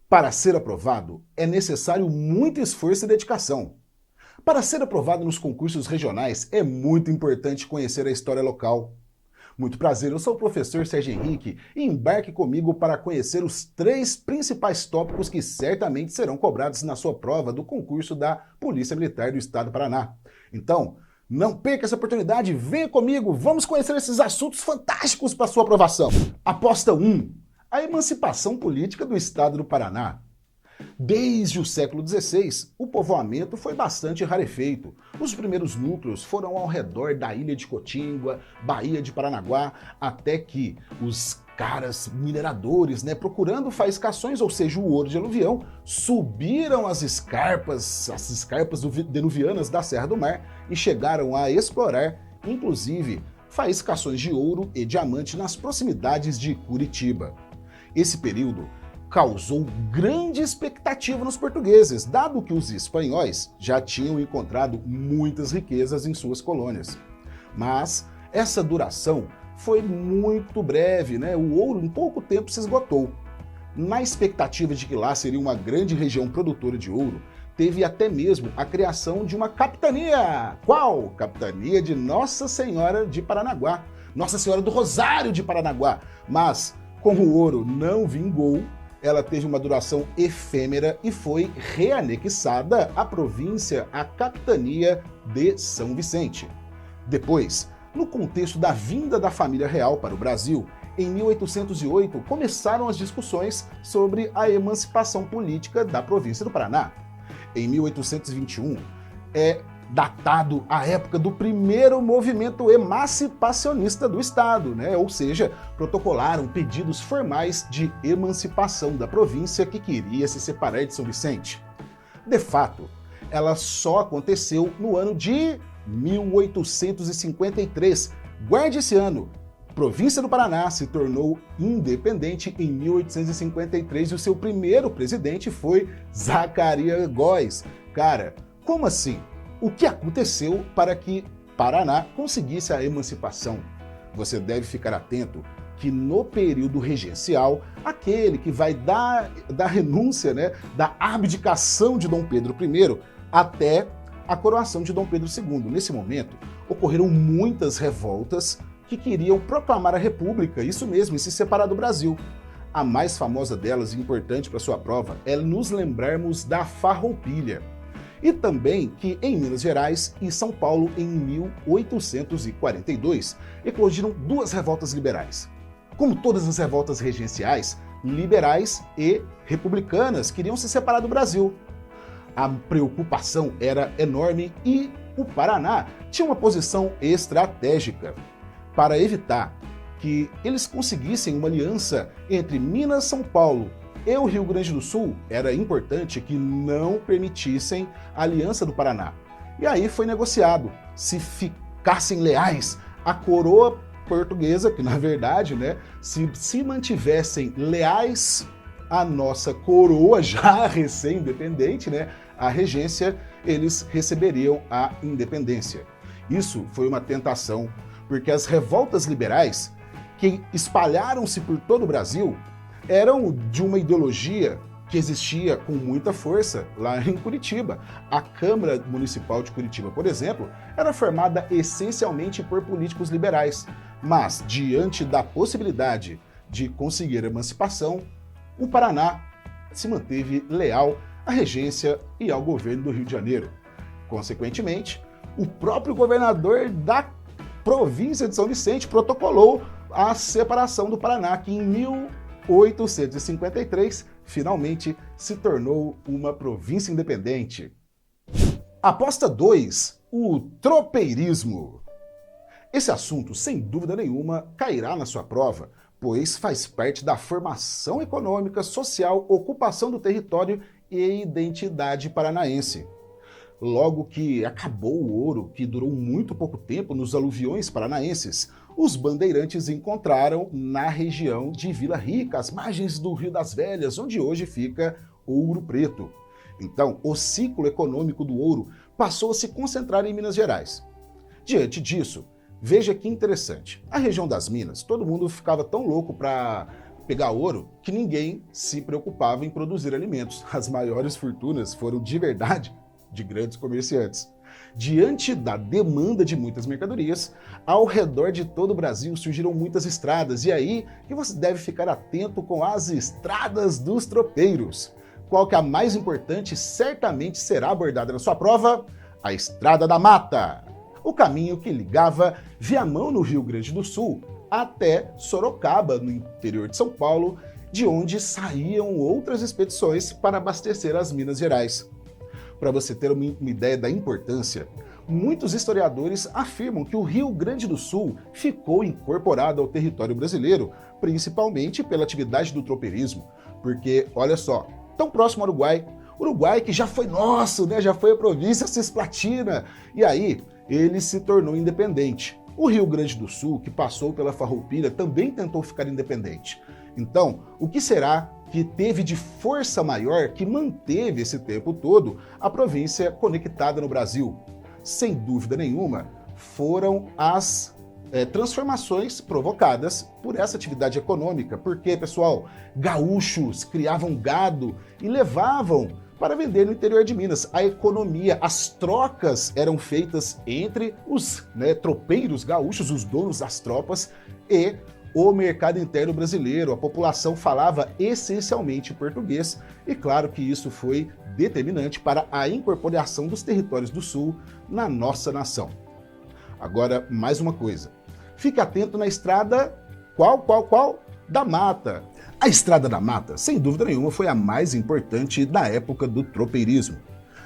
Para ser aprovado, é necessário muito esforço e dedicação. Para ser aprovado nos concursos regionais, é muito importante conhecer a história local. Muito prazer, eu sou o professor Sérgio Henrique e embarque comigo para conhecer os 3 principais tópicos que certamente serão cobrados na sua prova do concurso da Polícia Militar do Estado do Paraná. Então, não perca essa oportunidade, venha comigo, vamos conhecer esses assuntos fantásticos para sua aprovação. Aposta 1. A emancipação política do Estado do Paraná. Desde o século XVI, o povoamento foi bastante rarefeito. Os primeiros núcleos foram ao redor da ilha de Cotingua, Baía de Paranaguá, até que os caras mineradores, procurando faiscações, ou seja, o ouro de aluvião, subiram as escarpas denuvianas da Serra do Mar e chegaram a explorar, inclusive, faiscações de ouro e diamante nas proximidades de Curitiba. Esse período causou grande expectativa nos portugueses, dado que os espanhóis já tinham encontrado muitas riquezas em suas colônias. Mas essa duração foi muito breve, O ouro em pouco tempo se esgotou. Na expectativa de que lá seria uma grande região produtora de ouro, teve até mesmo a criação de uma capitania. Qual? Capitania de Nossa Senhora de Paranaguá, Nossa Senhora do Rosário de Paranaguá. Mas, como o ouro não vingou, ela teve uma duração efêmera e foi reanexada à província, à capitania de São Vicente. Depois, no contexto da vinda da família real para o Brasil, em 1808 começaram as discussões sobre a emancipação política da província do Paraná. Em 1821, é datado a época do primeiro movimento emancipacionista do Estado, Ou seja, protocolaram pedidos formais de emancipação da província que queria se separar de São Vicente. De fato, ela só aconteceu no ano de 1853. Guarde esse ano. A província do Paraná se tornou independente em 1853 e o seu primeiro presidente foi Zacarias Góes. Cara, como assim? O que aconteceu para que Paraná conseguisse a emancipação? Você deve ficar atento que no período regencial, aquele que vai da renúncia, da abdicação de Dom Pedro I até a coroação de Dom Pedro II. Nesse momento, ocorreram muitas revoltas que queriam proclamar a República, isso mesmo, e se separar do Brasil. A mais famosa delas, e importante para sua prova, é nos lembrarmos da Farroupilha. E também que em Minas Gerais e São Paulo, em 1842, eclodiram 2 revoltas liberais. Como todas as revoltas regenciais, liberais e republicanas queriam se separar do Brasil. A preocupação era enorme e o Paraná tinha uma posição estratégica para evitar que eles conseguissem uma aliança entre Minas, São Paulo e o Rio Grande do Sul. Era importante que não permitissem a aliança do Paraná. E aí foi negociado. Se ficassem leais à coroa portuguesa, que na verdade, se mantivessem leais à nossa coroa já recém-independente, a regência, eles receberiam a independência. Isso foi uma tentação, porque as revoltas liberais, que espalharam-se por todo o Brasil, eram de uma ideologia que existia com muita força lá em Curitiba. A Câmara Municipal de Curitiba, por exemplo, era formada essencialmente por políticos liberais. Mas, diante da possibilidade de conseguir a emancipação, o Paraná se manteve leal à regência e ao governo do Rio de Janeiro. Consequentemente, o próprio governador da província de São Vicente protocolou a separação do Paraná, que em 1853 finalmente se tornou uma província independente. Aposta 2. O tropeirismo. Esse assunto, sem dúvida nenhuma, cairá na sua prova, pois faz parte da formação econômica, social, ocupação do território e identidade paranaense. Logo que acabou o ouro, que durou muito pouco tempo nos aluviões paranaenses, os bandeirantes encontraram na região de Vila Rica, às margens do Rio das Velhas, onde hoje fica Ouro Preto. Então, o ciclo econômico do ouro passou a se concentrar em Minas Gerais. Diante disso, veja que interessante, a região das Minas, todo mundo ficava tão louco para pegar ouro que ninguém se preocupava em produzir alimentos. As maiores fortunas foram de verdade de grandes comerciantes. Diante da demanda de muitas mercadorias, ao redor de todo o Brasil surgiram muitas estradas, e aí que você deve ficar atento com as estradas dos tropeiros. Qual que é a mais importante certamente será abordada na sua prova? A Estrada da Mata. O caminho que ligava Viamão, no Rio Grande do Sul, até Sorocaba, no interior de São Paulo, de onde saíam outras expedições para abastecer as Minas Gerais. Para você ter uma ideia da importância, muitos historiadores afirmam que o Rio Grande do Sul ficou incorporado ao território brasileiro, principalmente pela atividade do tropeirismo, porque, olha só, tão próximo ao Uruguai que já foi nosso, né? Já foi a província cisplatina, e aí ele se tornou independente. O Rio Grande do Sul, que passou pela Farroupilha, também tentou ficar independente. Então, o que será que teve de força maior que manteve esse tempo todo a província conectada no Brasil? Sem dúvida nenhuma, foram as transformações provocadas por essa atividade econômica, porque, pessoal, gaúchos criavam gado e levavam para vender no interior de Minas. A economia, as trocas eram feitas entre os tropeiros gaúchos, os donos das tropas, e o mercado interno brasileiro. A população falava essencialmente português, e claro que isso foi determinante para a incorporação dos territórios do Sul na nossa nação. Agora, mais uma coisa. Fique atento na estrada qual? Da Mata. A Estrada da Mata, sem dúvida nenhuma, foi a mais importante da época do tropeirismo.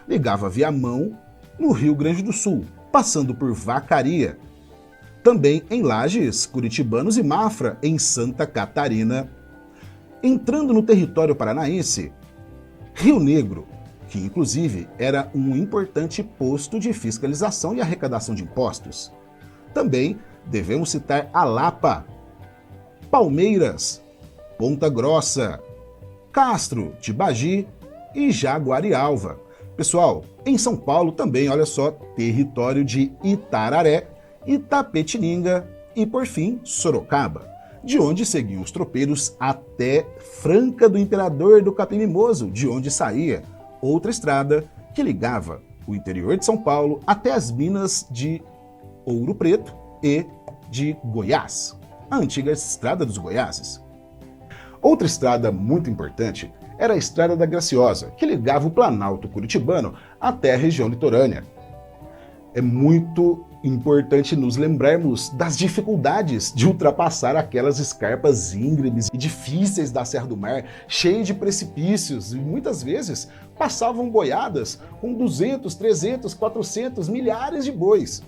Ligava Viamão, no Rio Grande do Sul, passando por Vacaria, também em Lages, Curitibanos e Mafra, em Santa Catarina. Entrando no território paranaense, Rio Negro, que inclusive era um importante posto de fiscalização e arrecadação de impostos. Também devemos citar Alapa, Palmeiras, Ponta Grossa, Castro, Tibagi e Jaguarialva. Pessoal, em São Paulo também, olha só, território de Itararé, Itapetininga e, por fim, Sorocaba, de onde seguiam os tropeiros até Franca do Imperador do Capim Mimoso, de onde saía outra estrada que ligava o interior de São Paulo até as minas de Ouro Preto e de Goiás, a antiga Estrada dos Goiáses. Outra estrada muito importante era a Estrada da Graciosa, que ligava o Planalto Curitibano até a região litorânea. É muito importante nos lembrarmos das dificuldades de ultrapassar aquelas escarpas íngremes e difíceis da Serra do Mar, cheias de precipícios, e muitas vezes passavam boiadas com 200, 300, 400, milhares de bois.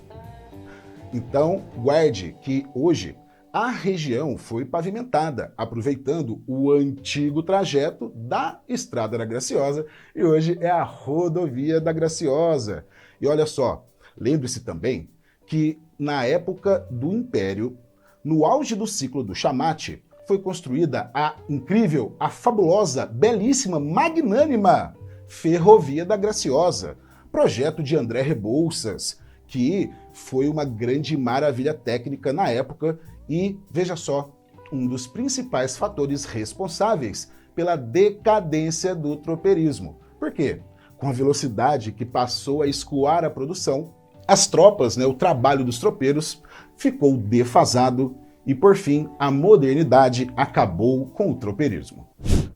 Então, guarde que hoje a região foi pavimentada, aproveitando o antigo trajeto da Estrada da Graciosa, e hoje é a Rodovia da Graciosa. E olha só, lembre-se também que na época do Império, no auge do ciclo do chamate, foi construída a incrível, a fabulosa, belíssima, magnânima Ferrovia da Graciosa, projeto de André Rebouças, que foi uma grande maravilha técnica na época e, veja só, um dos principais fatores responsáveis pela decadência do tropeirismo. Por quê? Com a velocidade que passou a escoar a produção, as tropas, o trabalho dos tropeiros ficou defasado e, por fim, a modernidade acabou com o tropeirismo.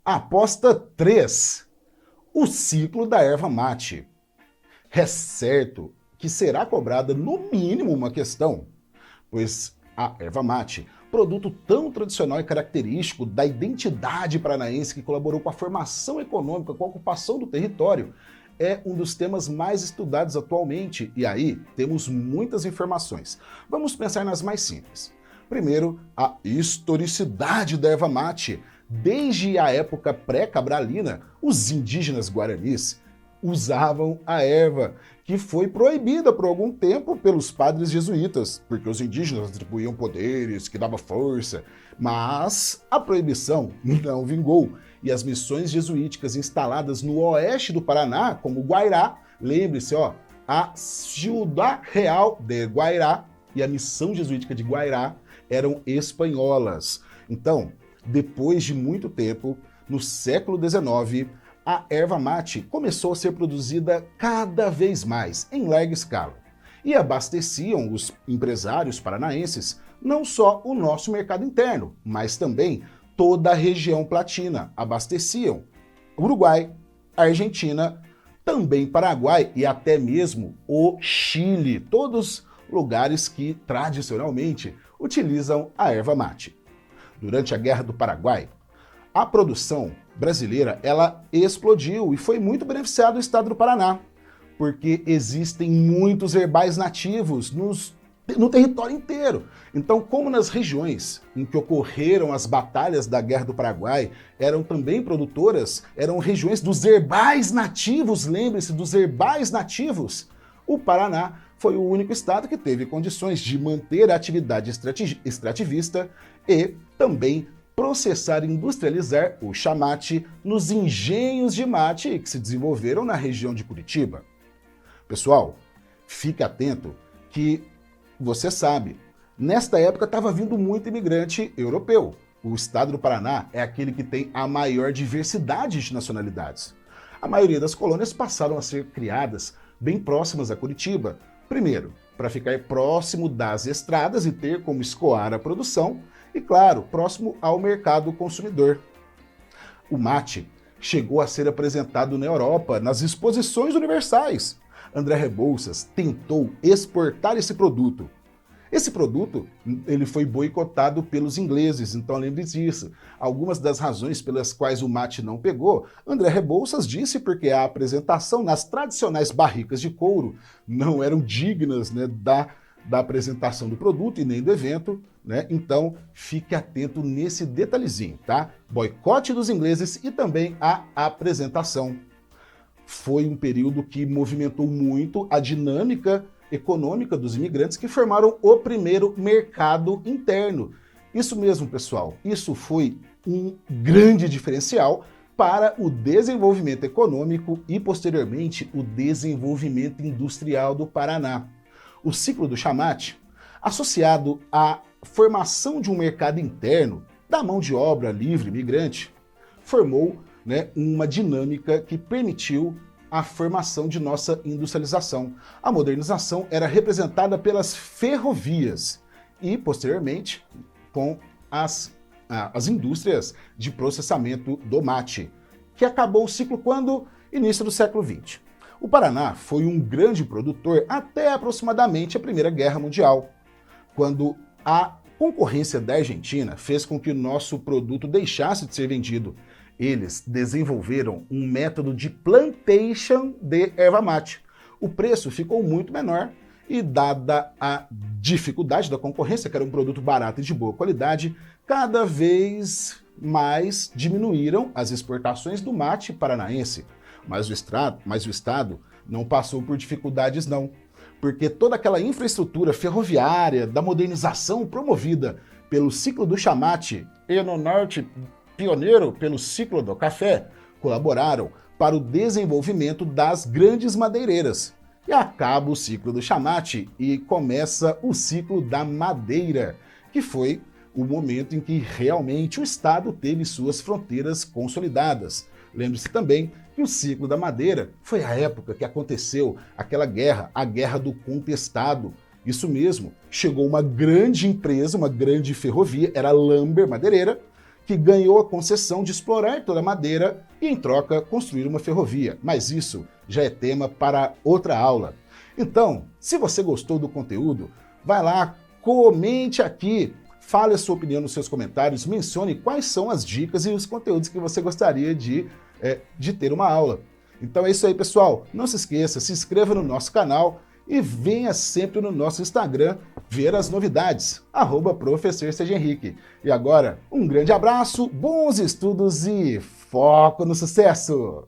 Aposta 3. O ciclo da erva mate. É certo que será cobrada no mínimo uma questão, pois a erva mate, produto tão tradicional e característico da identidade paranaense que colaborou com a formação econômica, com a ocupação do território, é um dos temas mais estudados atualmente, e aí temos muitas informações. Vamos pensar nas mais simples. Primeiro, a historicidade da erva mate. Desde a época pré-cabralina, os indígenas guaranis usavam a erva, que foi proibida por algum tempo pelos padres jesuítas, porque os indígenas atribuíam poderes, que dava força, mas a proibição não vingou, e as missões jesuíticas instaladas no oeste do Paraná, como Guairá, lembre-se, a Ciudad Real de Guairá e a missão jesuítica de Guairá eram espanholas. Então, Depois de muito tempo, no século XIX, a erva mate começou a ser produzida cada vez mais, em larga escala, e abasteciam os empresários paranaenses não só o nosso mercado interno, mas também toda a região platina. Abasteciam Uruguai, Argentina, também Paraguai e até mesmo o Chile, todos lugares que tradicionalmente utilizam a erva mate. Durante a Guerra do Paraguai, a produção brasileira ela explodiu e foi muito beneficiado o estado do Paraná, porque existem muitos herbais nativos no território inteiro. Então, como nas regiões em que ocorreram as batalhas da Guerra do Paraguai eram também produtoras, eram regiões dos herbais nativos, lembre-se dos herbais nativos, o Paraná foi o único estado que teve condições de manter a atividade extrativista e também processar e industrializar o chamate nos engenhos de mate que se desenvolveram na região de Curitiba. Pessoal, fique atento que você sabe, nesta época estava vindo muito imigrante europeu. O estado do Paraná é aquele que tem a maior diversidade de nacionalidades. A maioria das colônias passaram a ser criadas bem próximas a Curitiba. Primeiro, para ficar próximo das estradas e ter como escoar a produção, e claro, próximo ao mercado consumidor. O mate chegou a ser apresentado na Europa, nas exposições universais. André Rebouças tentou exportar esse produto. Esse produto ele foi boicotado pelos ingleses, então lembre disso. Algumas das razões pelas quais o mate não pegou, André Rebouças disse porque a apresentação nas tradicionais barricas de couro não eram dignas, né, da apresentação do produto e nem do evento, né? Então fique atento nesse detalhezinho, tá? Boicote dos ingleses e também a apresentação. Foi um período que movimentou muito a dinâmica econômica dos imigrantes que formaram o primeiro mercado interno. Isso mesmo, pessoal, isso foi um grande diferencial para o desenvolvimento econômico e, posteriormente, o desenvolvimento industrial do Paraná. O ciclo do chamate, associado à formação de um mercado interno da mão de obra livre migrante, formou, né, uma dinâmica que permitiu a formação de nossa industrialização. A modernização era representada pelas ferrovias e, posteriormente, com as indústrias de processamento do mate, que acabou o ciclo quando? Início do século XX. O Paraná foi um grande produtor até aproximadamente a Primeira Guerra Mundial, quando a concorrência da Argentina fez com que o nosso produto deixasse de ser vendido. Eles desenvolveram um método de plantation de erva mate. O preço ficou muito menor e, dada a dificuldade da concorrência, que era um produto barato e de boa qualidade, cada vez mais diminuíram as exportações do mate paranaense. Mas o Estado não passou por dificuldades não, porque toda aquela infraestrutura ferroviária da modernização promovida pelo ciclo do chamate e no norte pioneiro pelo ciclo do café, colaboraram para o desenvolvimento das grandes madeireiras. E acaba o ciclo do chamate e começa o ciclo da madeira, que foi o momento em que realmente o Estado teve suas fronteiras consolidadas. Lembre-se também que o ciclo da madeira foi a época que aconteceu aquela guerra, a Guerra do Contestado. Isso mesmo, chegou uma grande empresa, uma grande ferrovia, era a Lamber Madeireira, que ganhou a concessão de explorar toda a madeira e, em troca, construir uma ferrovia. Mas isso já é tema para outra aula. Então, se você gostou do conteúdo, vai lá, comente aqui, fale a sua opinião nos seus comentários, mencione quais são as dicas e os conteúdos que você gostaria de ter uma aula. Então é isso aí, pessoal. Não se esqueça, se inscreva no nosso canal e venha sempre no nosso Instagram ver as novidades, @Professor Sérgio Henrique. E agora, um grande abraço, bons estudos e foco no sucesso!